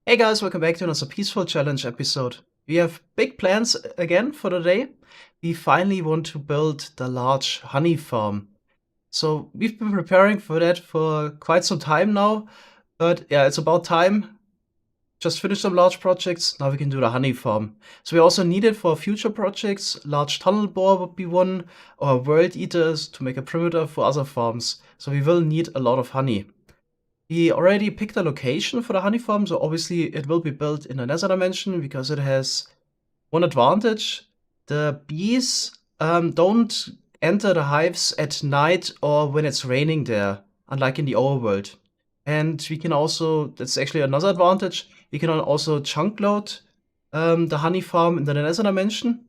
Hey guys, welcome back to another Peaceful Challenge episode. We have big plans again for the day. We finally want to build the large honey farm. So we've been preparing for that for quite some time now, but yeah, it's about time. Just finished some large projects, now we can do the honey farm. So we also need it for future projects. Large tunnel bore would be one, or world eaters to make a perimeter for other farms. So we will need a lot of honey. We already picked a location for the honey farm, so obviously it will be built in a nether dimension because it has one advantage. The bees don't enter the hives at night or when it's raining there, unlike in the overworld. And we can also, that's actually another advantage, we can also chunk load the honey farm in the nether dimension.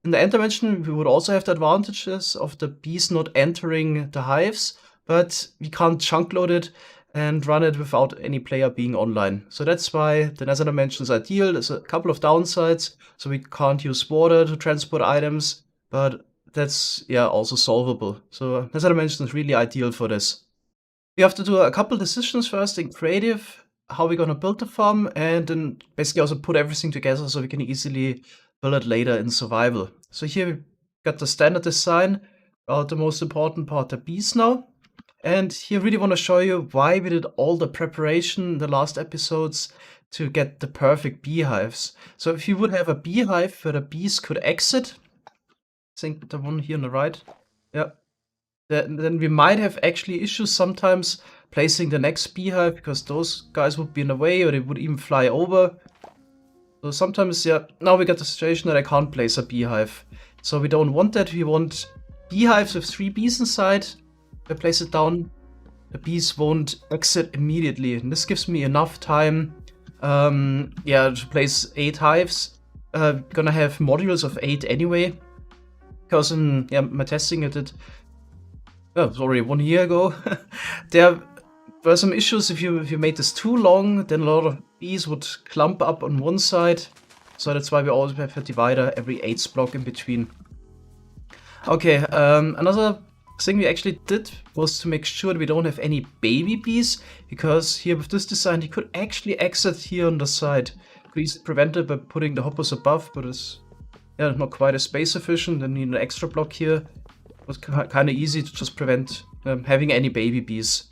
In the end dimension, we would also have the advantages of the bees not entering the hives, but we can't chunk load it and run it without any player being online. So that's why the nether dimension is ideal. There's a couple of downsides, so we can't use water to transport items, but that's also solvable. So nether dimension is really ideal for this. We have to do a couple decisions first in creative, how we're gonna build the farm, and then basically also put everything together so we can easily build it later in survival. So here we got the standard design, the most important part, the bees now. And here I really want to show you why we did all the preparation in the last episodes to get the perfect beehives. So if you would have a beehive where the bees could exit, I think the one here on the right, yeah, then we might have actually issues sometimes placing the next beehive because those guys would be in the way or they would even fly over. So sometimes, now we got the situation that I can't place a beehive. So we don't want that. We want beehives with 3 bees inside. If I place it down, the bees won't exit immediately. And this gives me enough time, to place 8 hives. Gonna have modules of 8 anyway. Because in my testing I did, it was already 1 year ago. There were some issues if you made this too long, then a lot of bees would clump up on one side. So that's why we always have a divider every 8th block in between. Okay, another thing we actually did was to make sure that we don't have any baby bees, because here with this design you could actually exit here on the side. Could easily prevent it by putting the hoppers above, but it's not quite as space efficient. Then need an extra block here. It was kind of easy to just prevent having any baby bees.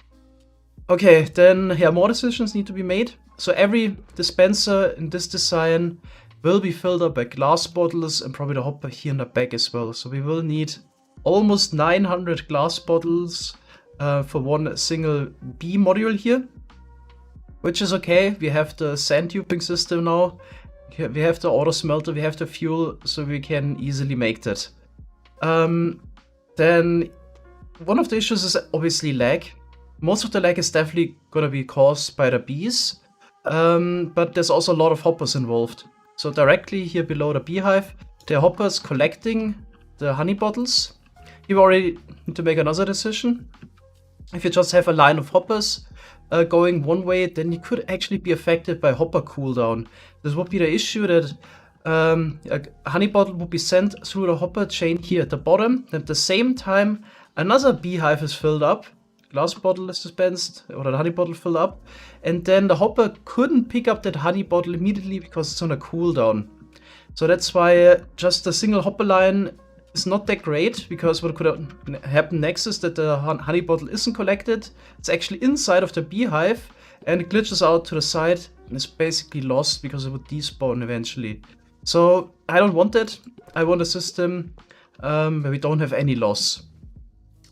Okay, then more decisions need to be made. So every dispenser in this design will be filled up by glass bottles and probably the hopper here in the back as well. So we will need almost 900 glass bottles for one single bee module here, which is okay. We have the sand tubing system now. We have the auto smelter, we have the fuel, so we can easily make that. Then one of the issues is obviously lag. Most of the lag is definitely gonna be caused by the bees, but there's also a lot of hoppers involved. So directly here below the beehive, there are hoppers collecting the honey bottles. You already need to make another decision. If you just have a line of hoppers going one way, then you could actually be affected by hopper cooldown. This would be the issue that a honey bottle would be sent through the hopper chain here at the bottom. At the same time, another beehive is filled up. Glass bottle is dispensed, or the honey bottle filled up, and then the hopper couldn't pick up that honey bottle immediately because it's on a cooldown. So that's why just a single hopper line is not that great, because what could happen next is that the honey bottle isn't collected. It's actually inside of the beehive and it glitches out to the side and is basically lost because it would despawn eventually. So I don't want that. I want a system where we don't have any loss.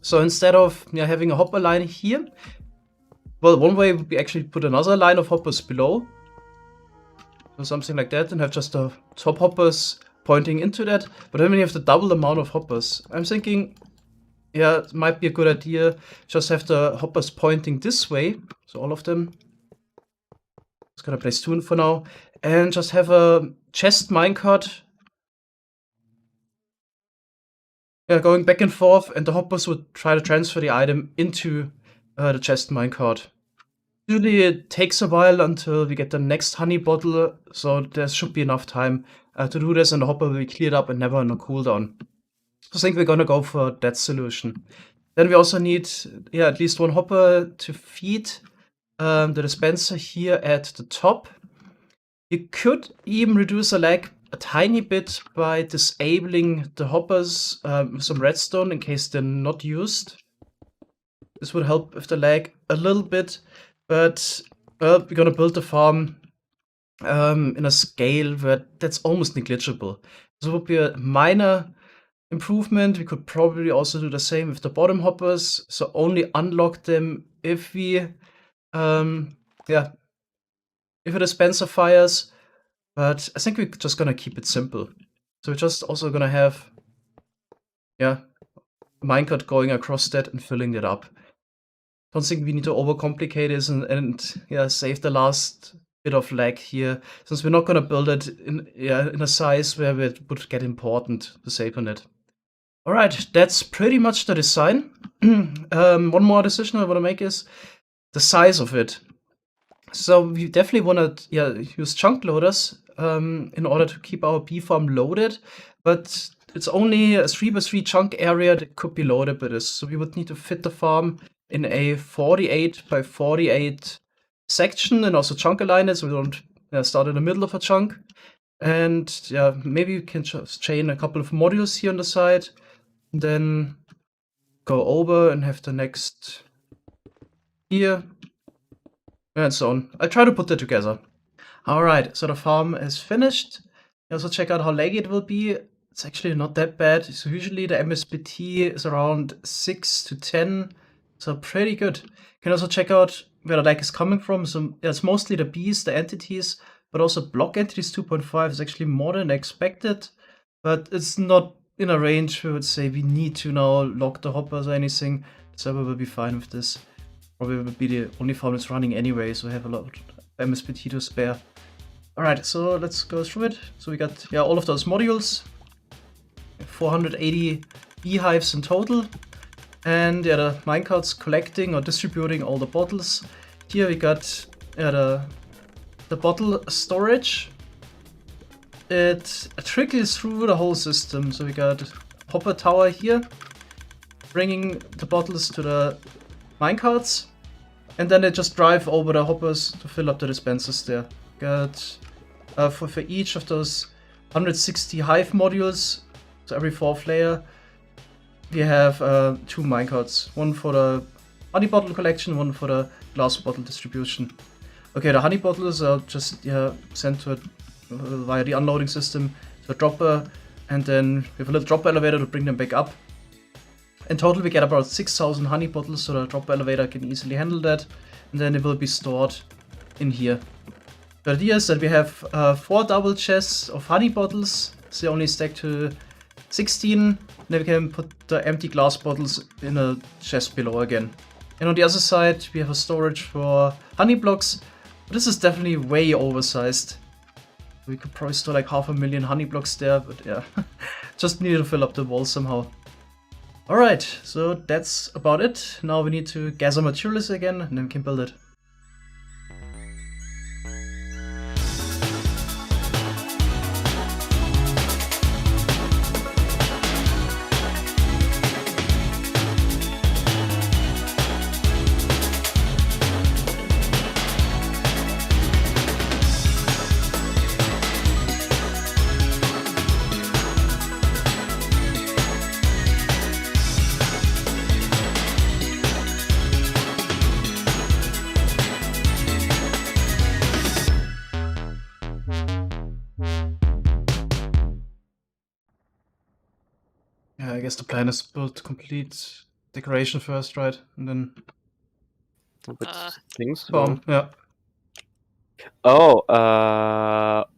So instead of having a hopper line here, well, one way would be actually put another line of hoppers below. So something like that, and have just the top hoppers pointing into that. But then we have the double amount of hoppers. I'm thinking, it might be a good idea. Just have the hoppers pointing this way. So all of them. Just gonna place 2 in for now. And just have a chest minecart. Going back and forth, and the hoppers would try to transfer the item into the chest minecart. Usually it takes a while until we get the next honey bottle, so there should be enough time to do this, and the hopper will be cleared up and never on a cooldown. So I think we're gonna go for that solution. Then we also need at least 1 hopper to feed the dispenser here at the top. You could even reduce the lag a tiny bit by disabling the hoppers with some redstone in case they're not used. This would help with the lag a little bit, but we're gonna build the farm in a scale where that's almost negligible. This would be a minor improvement. We could probably also do the same with the bottom hoppers, so only unlock them if we, if a dispenser fires. But I think we're just gonna keep it simple. So we're just also gonna have, minecart going across that and filling it up. Don't think we need to overcomplicate this and save the last bit of lag here, since we're not gonna build it in a size where it would get important to save on it. All right, that's pretty much the design. One more decision I want to make is the size of it. So we definitely want to use chunk loaders in order to keep our bee farm loaded, but it's only a 3x3 chunk area that could be loaded with this. So we would need to fit the farm in a 48x48 section and also chunk align it so we don't start in the middle of a chunk. And maybe we can just chain a couple of modules here on the side, and then go over and have the next here, and so on. I'll try to put that together. Alright, so the farm is finished. You also check out how laggy it will be. It's actually not that bad. So usually the MSBT is around 6 to 10, so pretty good. You can also check out where the lag is coming from. So it's mostly the bees, the entities, but also block entities 2.5 is actually more than expected, but it's not in a range where I would say we need to now lock the hoppers or anything. The server will be fine with this. Probably will be the only farm that's running anyway, so we have a lot of MSBT to spare. Alright, so let's go through it. So we got all of those modules, 480 beehives in total, and the minecarts collecting or distributing all the bottles. Here we got the bottle storage. It trickles through the whole system. So we got hopper tower here, bringing the bottles to the minecarts, and then they just drive over the hoppers to fill up the dispensers there. Got for each of those 160 hive modules, so every 4th layer, we have 2 minecarts. One for the honey bottle collection, one for the glass bottle distribution. Okay, the honey bottles are just sent to it via the unloading system to a dropper, and then we have a little dropper elevator to bring them back up. In total, we get about 6,000 honey bottles, so the dropper elevator can easily handle that, and then it will be stored in here. The idea is that we have 4 double chests of honey bottles, so they only stack to 16, then we can put the empty glass bottles in a chest below again. And on the other side, we have a storage for honey blocks. This is definitely way oversized. We could probably store like 500,000 honey blocks there, but just needed to fill up the wall somehow. Alright, so that's about it. Now we need to gather materials again, and then we can build it. Yeah, I guess the plan is to build complete decoration first, right? And then With things. farm, yeah. Oh,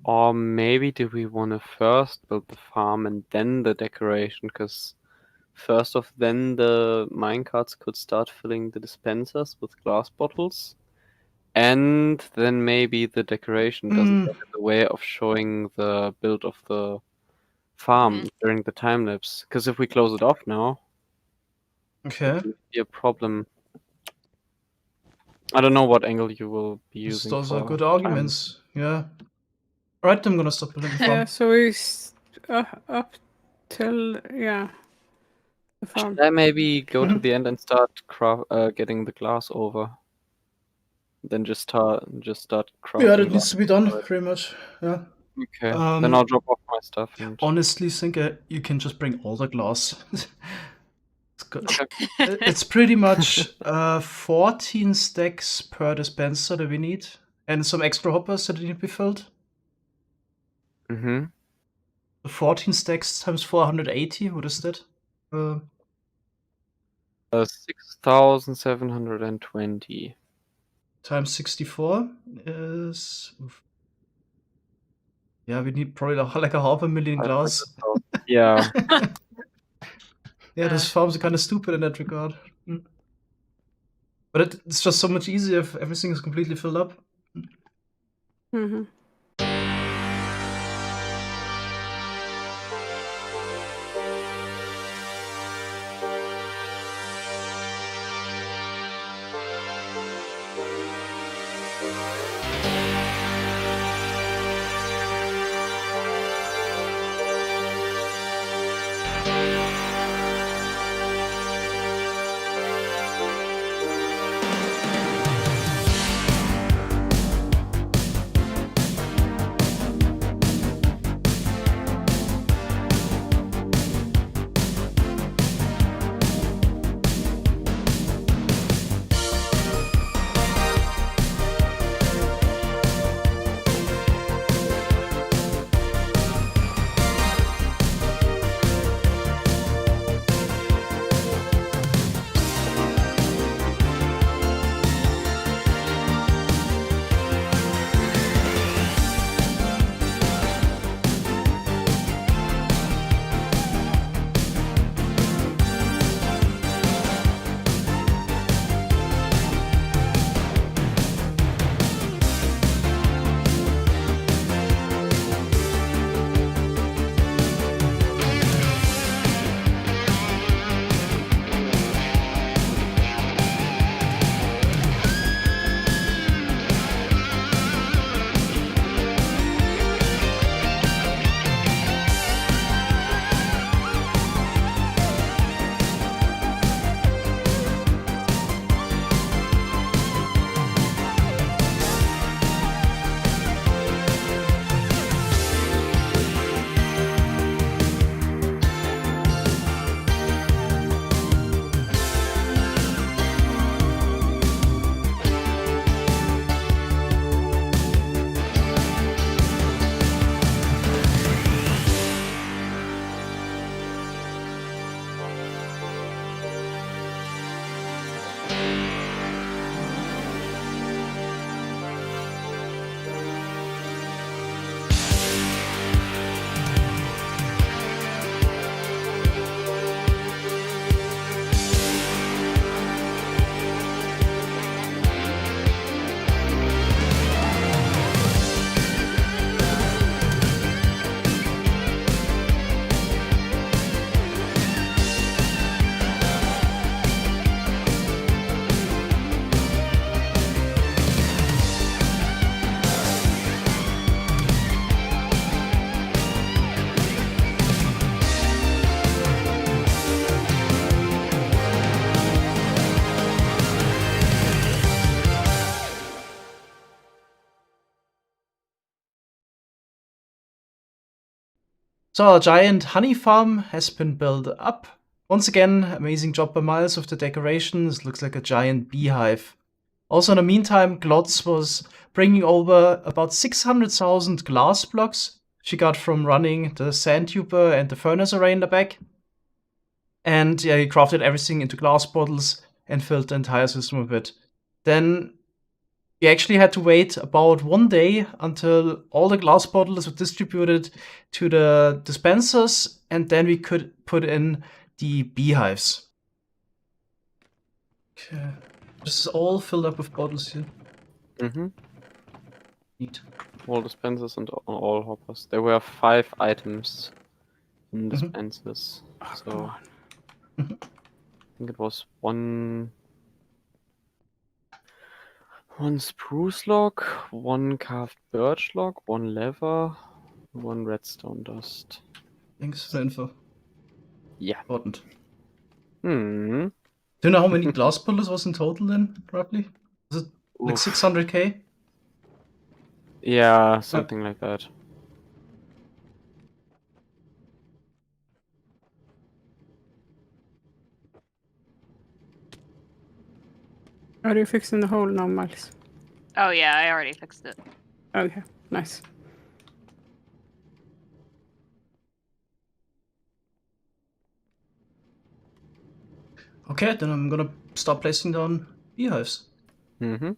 or maybe do we want to first build the farm and then the decoration? Because first off, then the minecarts could start filling the dispensers with glass bottles, and then maybe the decoration doesn't get in the way of showing the build of the farm during the time lapse. Because if we close it off now, Okay, it'll be a problem. I don't know what angle you will be using. those are for good time. arguments. Yeah. Alright, I'm gonna stop building the farm. Yeah, so we up till the farm. Should I maybe go to the end and start getting the glass over? Then just start crafting. Yeah, that needs to be done, Right. pretty much. Yeah. Okay, then I'll drop off my stuff and. Honestly, think you can just bring all the glass. It's good. Okay. It's pretty much 14 stacks per dispenser that we need, and some extra hoppers that need to be filled. Mm-hmm. 14 stacks times 480, what is that? 6,720. Times 64 is... Yeah, we need probably like a 500,000 glass. Yeah. Yeah, those farms are kind of stupid in that regard. But it's just so much easier if everything is completely filled up. Mm-hmm. So our giant honey farm has been built up. Once again, amazing job by Miles with the decorations. Looks like a giant beehive. Also in the meantime, Glotz was bringing over about 600,000 glass blocks she got from running the sand tuber and the furnace array in the back. And yeah, he crafted everything into glass bottles and filled the entire system with it. Then we actually had to wait about 1 day until all the glass bottles were distributed to the dispensers, and then we could put in the beehives. Okay. This is all filled up with bottles here. Mm-hmm. Neat. All dispensers and all hoppers. There were 5 items in Mhm. dispensers. Oh, So come on. I think it was one spruce log, 1 carved birch log, 1 leather, 1 redstone dust. Thanks for the info. Yeah. Important. Hmm. Do you know how many glass bottles was in total then, roughly? Was it like Oof. 600k. Yeah, something like that. Are you fixing the hole now, Miles? Oh yeah, I already fixed it. Okay, nice. Okay, then I'm gonna start placing down beehives. Mm-hmm.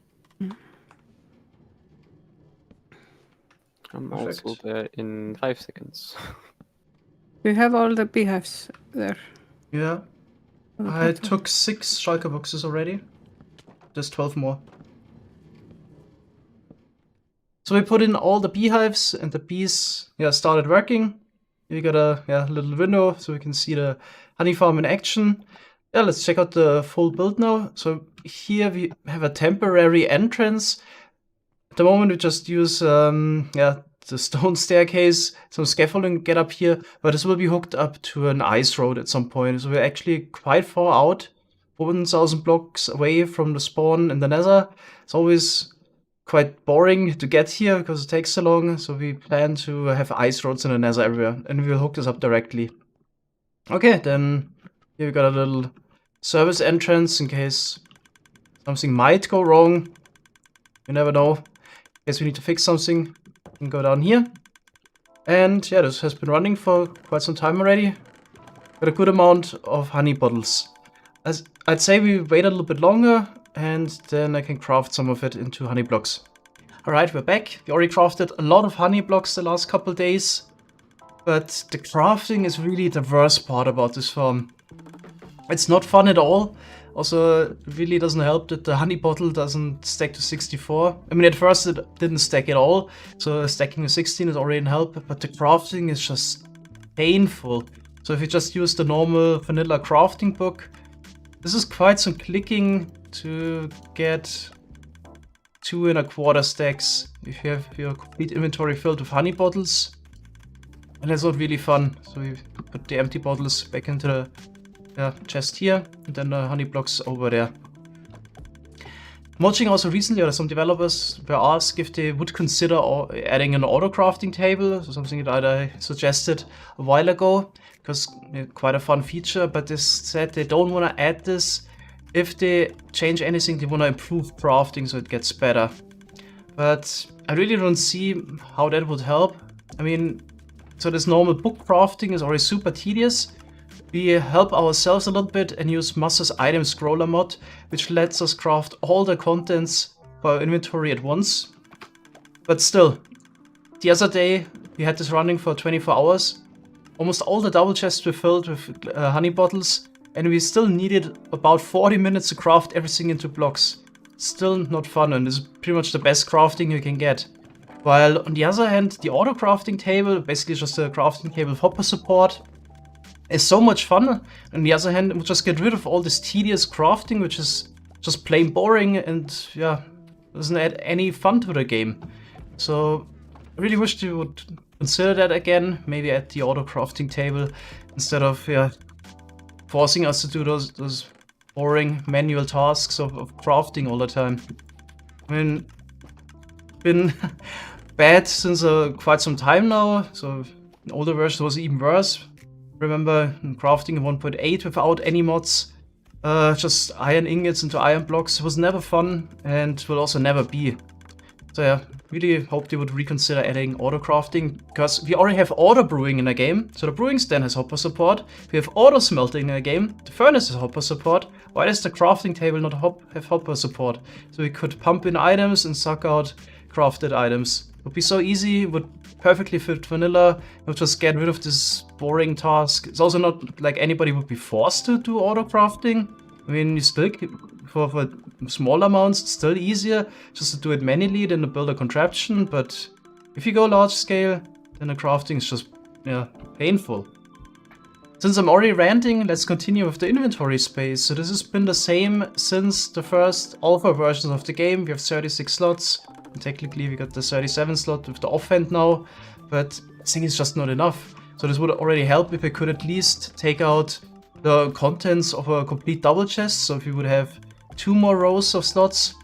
I'm Perfect. also there in 5 seconds. Do you have all the beehives there? Yeah, on the I platform? took 6 shulker boxes already. Just 12 more. So we put in all the beehives and the bees started working. We got a little window so we can see the honey farm in action. Yeah, let's check out the full build now. So here we have a temporary entrance. At the moment we just use the stone staircase, some scaffolding to get up here, but this will be hooked up to an ice road at some point. So we're actually quite far out, 1,000 blocks away from the spawn in the nether. It's always quite boring to get here because it takes so long, so we plan to have ice roads in the nether everywhere, and we will hook this up directly. Okay, then here we got a little service entrance in case something might go wrong. You never know. In case we need to fix something, we can go down here. And yeah, this has been running for quite some time already. Got a good amount of honey bottles. As I'd say we wait a little bit longer, and then I can craft some of it into honey blocks. Alright, we're back. We already crafted a lot of honey blocks the last couple days, but the crafting is really the worst part about this farm. It's not fun at all. Also, it really doesn't help that the honey bottle doesn't stack to 64. I mean, at first it didn't stack at all, so stacking to 16 is already in help, but the crafting is just painful. So if you just use the normal vanilla crafting book, this is quite some clicking to get 2 1/4 stacks if you have your complete inventory filled with honey bottles. And that's not really fun. So we put the empty bottles back into the chest here, and then the honey blocks over there. I'm watching also recently, some developers were asked if they would consider adding an auto crafting table, so something that I suggested a while ago, because quite a fun feature, but they said they don't want to add this. If they change anything, they want to improve crafting so it gets better. But I really don't see how that would help. I mean, so this normal book crafting is already super tedious. We help ourselves a little bit and use Master's Item Scroller mod, which lets us craft all the contents for our inventory at once. But still, the other day we had this running for 24 hours. Almost all the double chests were filled with honey bottles, and we still needed about 40 minutes to craft everything into blocks. Still not fun, and this is pretty much the best crafting you can get. While on the other hand, the auto crafting table, basically just a crafting table with hopper support, is so much fun. On the other hand, it would just get rid of all this tedious crafting, which is just plain boring and doesn't add any fun to the game. So I really wish you would consider that again, maybe add the auto crafting table instead of forcing us to do those boring manual tasks of crafting all the time. I mean, been bad since quite some time now, so in older versions was even worse. Remember crafting 1.8 without any mods, just iron ingots into iron blocks. It was never fun and will also never be. So yeah, really hope they would reconsider adding auto crafting, because we already have auto brewing in the game, so the brewing stand has hopper support. We have auto smelting in the game, the furnace has hopper support. Why does the crafting table not have hopper support? So we could pump in items and suck out crafted items. It would be so easy, would perfectly fit vanilla, it would just get rid of this boring task. It's also not like anybody would be forced to do auto crafting. I mean, you still, for small amounts, it's still easier just to do it manually than to build a contraption, but if you go large scale, then the crafting is just, painful. Since I'm already ranting, let's continue with the inventory space. So this has been the same since the first alpha versions of the game. We have 36 slots. And technically we got the 37 slot with the offhand now, but I think it's just not enough. So this would already help if we could at least take out the contents of a complete double chest. So if we would have 2 more rows of slots,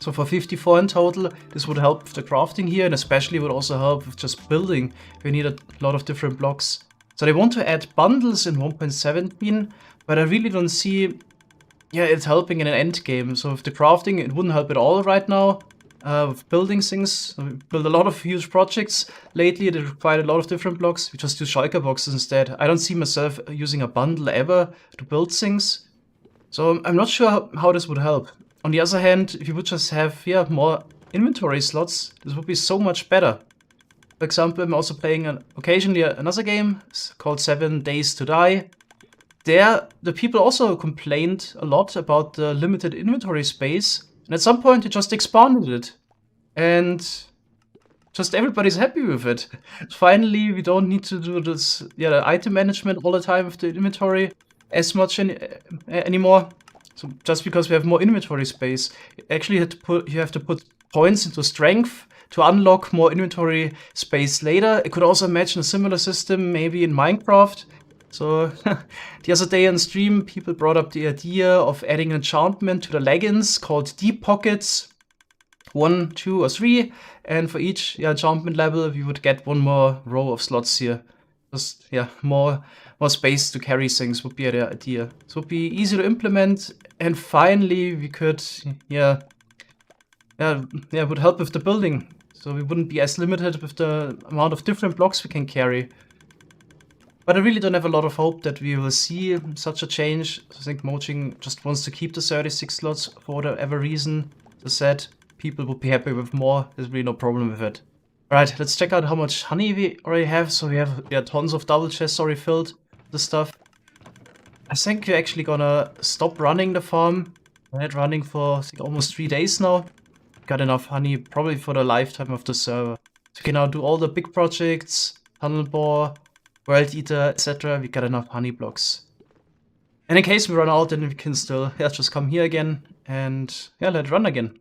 So for 54 in total, this would help with the crafting here, and especially would also help with just building. We need a lot of different blocks. So they want to add bundles in 1.17, but I really don't see it helping in an end game. So with the crafting, it wouldn't help at all right now. With building things, we build a lot of huge projects lately that require a lot of different blocks. We just use shulker boxes instead. I don't see myself using a bundle ever to build things. So I'm not sure how this would help. On the other hand, if you would just have more inventory slots, this would be so much better. For example, I'm also playing occasionally another game called 7 Days to Die. There, the people also complained a lot about the limited inventory space, and at some point they just expanded it. And just everybody's happy with it. Finally, we don't need to do this item management all the time with the inventory as much anymore. So just because we have more inventory space, you have to put points into strength to unlock more inventory space later. I could also imagine a similar system maybe in Minecraft. So the other day on stream, people brought up the idea of adding an enchantment to the leggings called Deep Pockets. 1, 2, or 3, and for each enchantment level, we would get one more row of slots here. Just more space to carry things would be the idea. So it would be easy to implement, and finally we could would help with the building. So we wouldn't be as limited with the amount of different blocks we can carry. But I really don't have a lot of hope that we will see such a change. I think Mojang just wants to keep the 36 slots for whatever reason. As I said, people would be happy with more. There's really no problem with it. Alright, let's check out how much honey we already have. So we have tons of double chests already filled with the stuff. I think we're actually gonna stop running the farm. I had running for almost 3 days now. Got enough honey probably for the lifetime of the server. So we can now do all the big projects, Tunnel Bore, World Eater, etc. We got enough honey blocks. And in case we run out, then we can still just come here again and let it run again.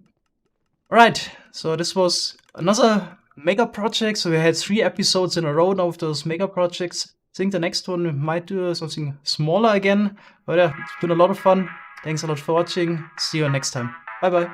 Alright, so this was another mega project. So we had 3 episodes in a row now of those mega projects. I think the next one we might do something smaller again. But it's been a lot of fun. Thanks a lot for watching. See you next time. Bye bye.